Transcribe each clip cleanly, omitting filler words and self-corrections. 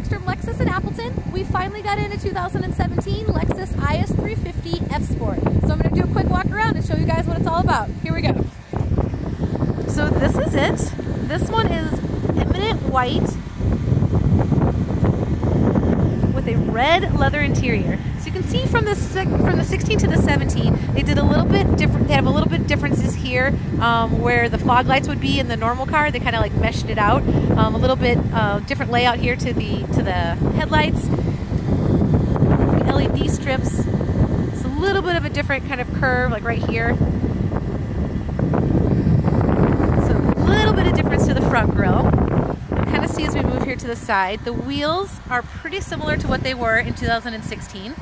Bergstrom Lexus in Appleton. We finally got in a 2017 Lexus IS 350 F Sport. So I'm going to do a quick walk around and show you guys what it's all about. Here we go. So this is it. This one is eminent white with a red leather interior. So you can see from the 16 to the 17, they did a little bit different. They have a little bit differences here where the fog lights would be in the normal car. They kind of like meshed it out. A little bit different layout here to the headlights. The LED strips. It's a little bit of a different kind of curve, like right here. So a little bit of difference to the front grille. Kind of see as we move here to the side. The wheels are pretty similar to what they were in 2016.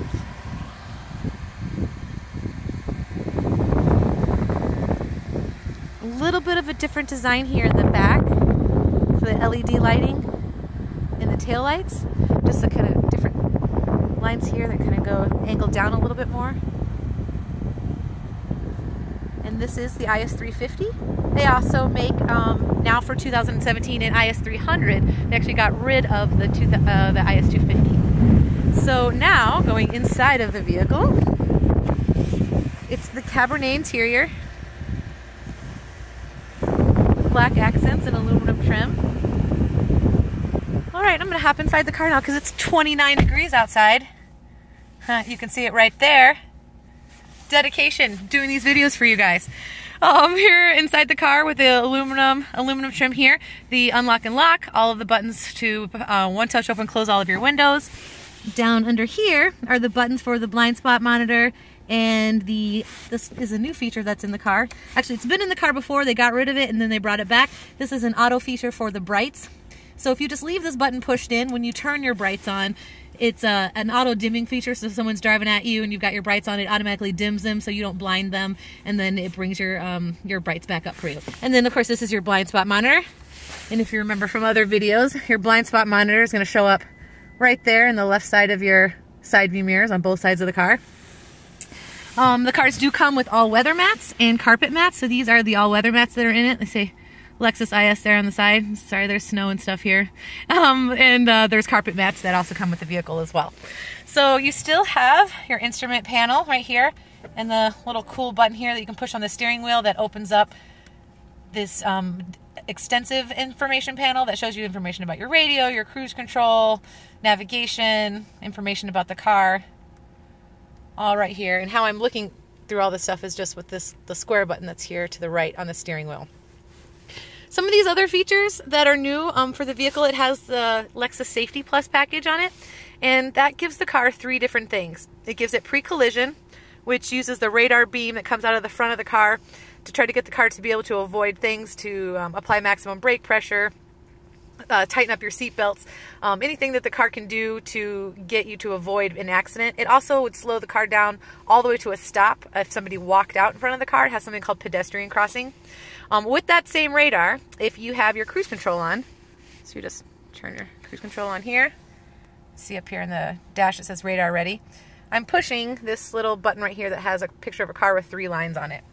A little bit of a different design here in the back for the LED lighting and the tail lights. Just the kind of different lines here that kind of go angled down a little bit more. And this is the IS 350. They also make now for 2017 an IS 300. They actually got rid of the IS 250. So now going inside of the vehicle, it's the Cabernet interior, with black accents and aluminum trim. All right, I'm gonna hop inside the car now because it's 29 degrees outside. You can see it right there. Dedication, doing these videos for you guys. Here inside the car with the aluminum trim here, the unlock and lock, all of the buttons to one touch open, close all of your windows. Down under here are the buttons for the blind spot monitor, and this is a new feature that's in the car. Actually, it's been in the car before, they got rid of it and then they brought it back. This is an auto feature for the brights. So if you just leave this button pushed in, when you turn your brights on, it's an auto dimming feature, so if someone's driving at you and you've got your brights on, it automatically dims them so you don't blind them, and then it brings your brights back up for you. And then of course this is your blind spot monitor. And if you remember from other videos, your blind spot monitor is going to show up right there in the left side of your side view mirrors on both sides of the car. The cars do come with all-weather mats and carpet mats, so these are the all-weather mats that are in it. They say Lexus IS there on the side. Sorry, there's snow and stuff here. There's carpet mats that also come with the vehicle as well. So you still have your instrument panel right here and the little cool button here that you can push on the steering wheel that opens up this extensive information panel that shows you information about your radio, your cruise control, navigation, information about the car, all right here. And how I'm looking through all this stuff is just with the square button that's here to the right on the steering wheel. Some of these other features that are new for the vehicle, it has the Lexus Safety Plus package on it, and that gives the car 3 different things. It gives it pre-collision, which uses the radar beam that comes out of the front of the car to try to get the car to be able to avoid things, to apply maximum brake pressure, tighten up your seat belts, anything that the car can do to get you to avoid an accident. It also would slow the car down all the way to a stop if somebody walked out in front of the car. It has something called pedestrian crossing. With that same radar, if you have your cruise control on, so you just turn your cruise control on here, see up here in the dash it says radar ready. I'm pushing this little button right here that has a picture of a car with 3 lines on it.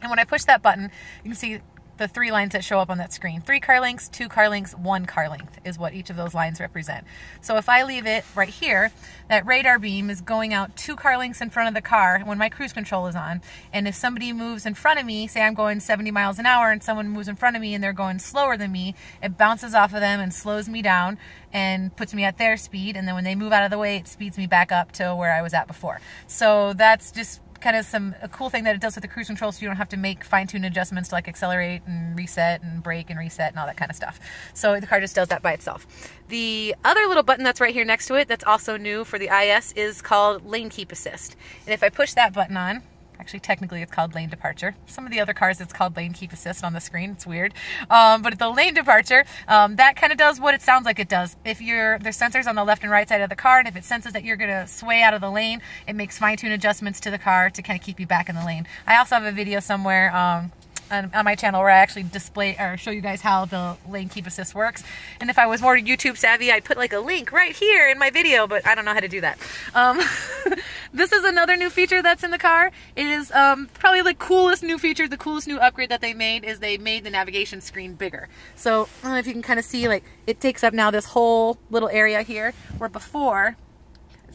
And when I push that button, you can see the 3 lines that show up on that screen. 3 car lengths, 2 car lengths, 1 car length is what each of those lines represent. So if I leave it right here, that radar beam is going out 2 car lengths in front of the car when my cruise control is on. And if somebody moves in front of me, say I'm going 70 miles an hour and someone moves in front of me and they're going slower than me, it bounces off of them and slows me down and puts me at their speed. And then when they move out of the way, it speeds me back up to where I was at before. So that's just kind of a cool thing that it does with the cruise control, so you don't have to make fine-tune adjustments to like accelerate and reset and brake and reset and all that kind of stuff. So the car just does that by itself. The other little button that's right here next to it that's also new for the IS is called Lane Keep Assist. And if I push that button on, actually technically it's called Lane Departure. Some of the other cars it's called Lane Keep Assist on the screen. It's weird. But the Lane Departure, that kind of does what it sounds like it does. If there's sensors on the left and right side of the car, and if it senses that you're going to sway out of the lane, it makes fine-tune adjustments to the car to kind of keep you back in the lane. I also have a video somewhere on my channel where I actually display or show you guys how the Lane Keep Assist works. And if I was more YouTube savvy, I'd put like a link right here in my video, but I don't know how to do that. This is another new feature that's in the car. It is probably the coolest new feature, the coolest new upgrade that they made is they made the navigation screen bigger. So I don't know if you can kind of see, like, it takes up now this whole little area here, where before,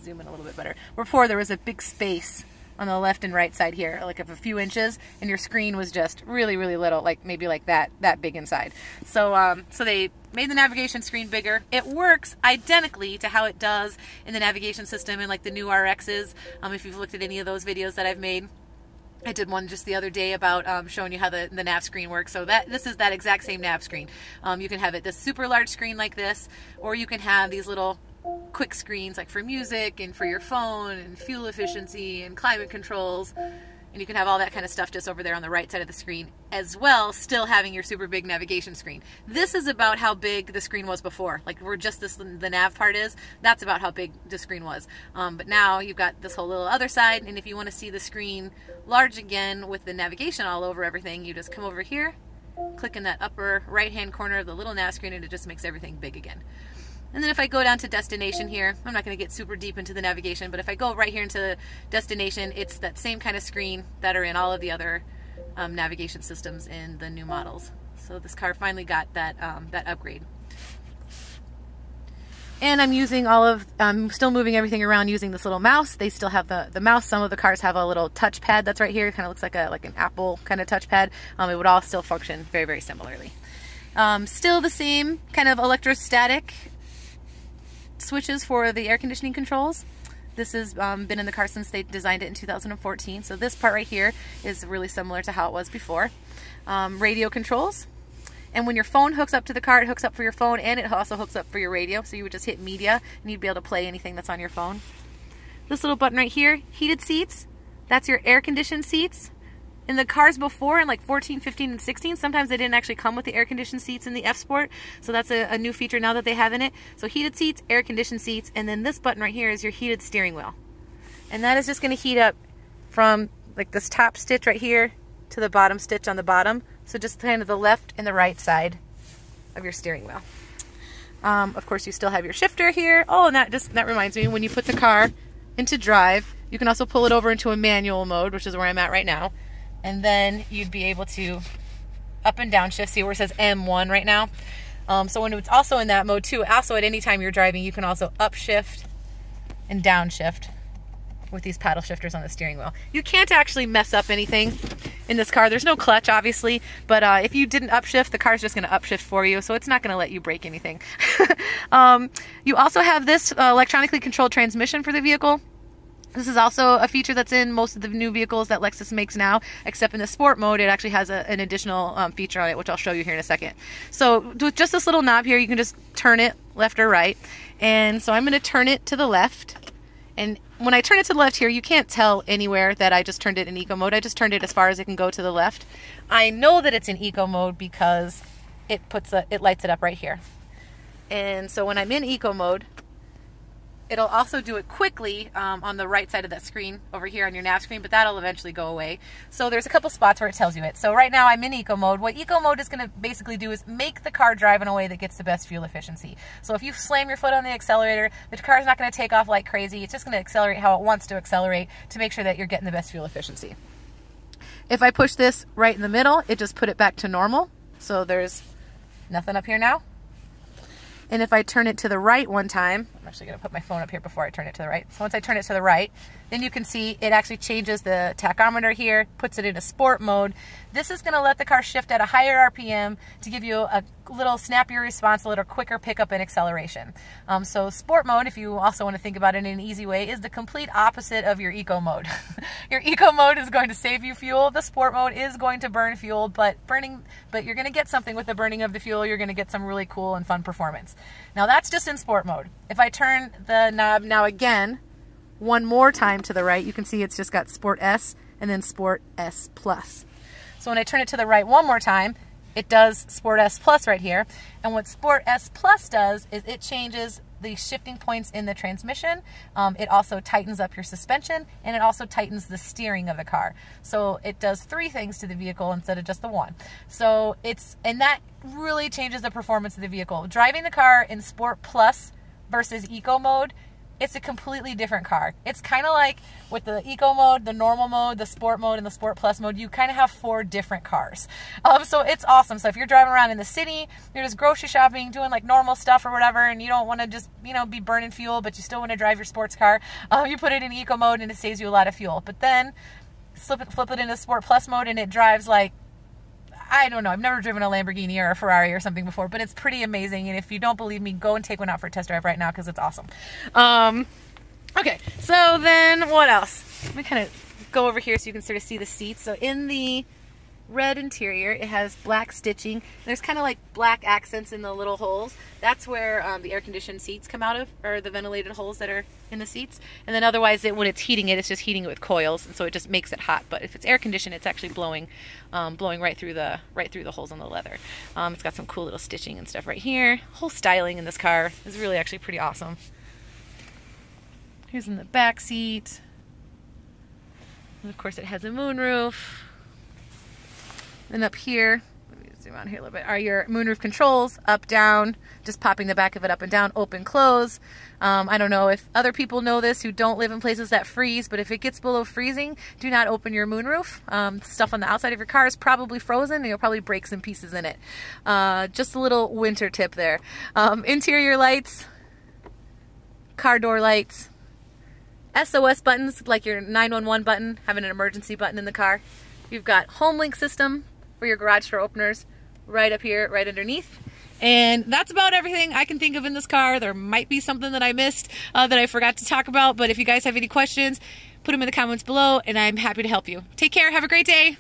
zoom in a little bit better, before there was a big space on the left and right side here, like of a few inches, and your screen was just really, really little, like maybe like that big inside. So so they made the navigation screen bigger. It works identically to how it does in the navigation system in like the new RXs. If you've looked at any of those videos that I've made, I did one just the other day about showing you how the nav screen works. So this is that exact same nav screen. You can have it this super large screen like this, or you can have these little quick screens like for music and for your phone and fuel efficiency and climate controls, and you can have all that kind of stuff just over there on the right side of the screen as well, still having your super big navigation screen. This is about how big the screen was before, like where just the nav part is, that's about how big the screen was. But now you've got this whole little other side, and if you want to see the screen large again with the navigation all over everything, you just come over here, click in that upper right hand corner of the little nav screen, and it just makes everything big again. And then if I go down to destination here, I'm not going to get super deep into the navigation, but if I go right here into destination, it's that same kind of screen that are in all of the other navigation systems in the new models. So this car finally got that, that upgrade. And I'm still moving everything around using this little mouse. They still have the mouse. Some of the cars have a little touchpad that's right here. It kind of looks like an Apple kind of touchpad. It would all still function very, very similarly. Still the same kind of electrostatic switches for the air conditioning controls. This has been in the car since they designed it in 2014. So this part right here is really similar to how it was before. Radio controls. And when your phone hooks up to the car, it hooks up for your phone, and it also hooks up for your radio. So you would just hit media and you'd be able to play anything that's on your phone. This little button right here, heated seats. That's your air conditioned seats. In the cars before, in like 14, 15, and 16, sometimes they didn't actually come with the air-conditioned seats in the F-Sport, so that's a new feature now that they have in it. So heated seats, air-conditioned seats, and then this button right here is your heated steering wheel. And that is just going to heat up from like this top stitch right here to the bottom stitch on the bottom, so just kind of the left and the right side of your steering wheel. Of course, you still have your shifter here. Oh, and that reminds me, when you put the car into drive, you can also pull it over into a manual mode, which is where I'm at right now. And then you'd be able to up and down shift. See where it says M1 right now? So when it's also in that mode too, also at any time you're driving, you can also up shift and down shift with these paddle shifters on the steering wheel. You can't actually mess up anything in this car. There's no clutch, obviously, but if you didn't upshift, the car's just going to upshift for you, so it's not going to let you break anything. You also have this electronically controlled transmission for the vehicle. This is also a feature that's in most of the new vehicles that Lexus makes now, except in the sport mode, it actually has an additional feature on it, which I'll show you here in a second. So with just this little knob here, you can just turn it left or right. And so I'm going to turn it to the left. And when I turn it to the left here, you can't tell anywhere that I just turned it in eco mode. I just turned it as far as it can go to the left. I know that it's in eco mode because it lights it up right here. And so when I'm in eco mode, it'll also do it quickly on the right side of that screen over here on your nav screen, but that'll eventually go away. So there's a couple spots where it tells you it. So right now I'm in eco mode. What eco mode is going to basically do is make the car drive in a way that gets the best fuel efficiency. So if you slam your foot on the accelerator, the car's not going to take off like crazy. It's just going to accelerate how it wants to accelerate to make sure that you're getting the best fuel efficiency. If I push this right in the middle, it just put it back to normal. So there's nothing up here now. And if I turn it to the right one time, I'm actually going to put my phone up here before I turn it to the right. So once I turn it to the right, then you can see it actually changes the tachometer here, puts it into sport mode. This is going to let the car shift at a higher RPM to give you a little snappier response, a little quicker pickup and acceleration. So sport mode, if you also want to think about it in an easy way, is the complete opposite of your eco mode. Your eco mode is going to save you fuel. The sport mode is going to burn fuel, but you're going to get something with the burning of the fuel. You're going to get some really cool and fun performance. Now that's just in sport mode. If I turn the knob now again, one more time to the right, you can see it's just got Sport S and then Sport S Plus. So when I turn it to the right one more time, it does Sport S Plus right here. And what Sport S Plus does is it changes the shifting points in the transmission. It also tightens up your suspension, and it also tightens the steering of the car. So it does 3 things to the vehicle instead of just the 1. So and that really changes the performance of the vehicle. Driving the car in Sport Plus versus Eco mode, it's a completely different car. It's kind of like with the eco mode, the normal mode, the sport mode, and the sport plus mode, you kind of have 4 different cars. So it's awesome. So if you're driving around in the city, you're just grocery shopping, doing like normal stuff or whatever, and you don't want to just, you know, be burning fuel, but you still want to drive your sports car, you put it in eco mode and it saves you a lot of fuel. But then flip it into sport plus mode and it drives like, I don't know, I've never driven a Lamborghini or a Ferrari or something before, but it's pretty amazing. And if you don't believe me, go and take one out for a test drive right now because it's awesome. Okay, so then what else? Let me kind of go over here so you can sort of see the seats. So in the red interior, it has black stitching. There's kind of like black accents in the little holes. That's where the air-conditioned seats come out of, or the ventilated holes that are in the seats. And then otherwise, when it's heating it, it's just heating it with coils, and so it just makes it hot. But if it's air-conditioned, it's actually blowing right through the holes on the leather. It's got some cool little stitching and stuff right here. Whole styling in this car is really actually pretty awesome. Here's in the back seat. And of course, it has a moonroof. And up here, let me zoom out here a little bit, are your moonroof controls, up, down, just popping the back of it up and down, open, close. I don't know if other people know this who don't live in places that freeze, but if it gets below freezing, do not open your moonroof. Stuff on the outside of your car is probably frozen and you'll probably break some pieces in it. Just a little winter tip there. Interior lights, car door lights, SOS buttons like your 911 button, having an emergency button in the car. You've got home link system for your garage door openers right up here, right underneath. And that's about everything I can think of in this car. There might be something that I missed that I forgot to talk about, but if you guys have any questions, put them in the comments below and I'm happy to help you. Take care, have a great day.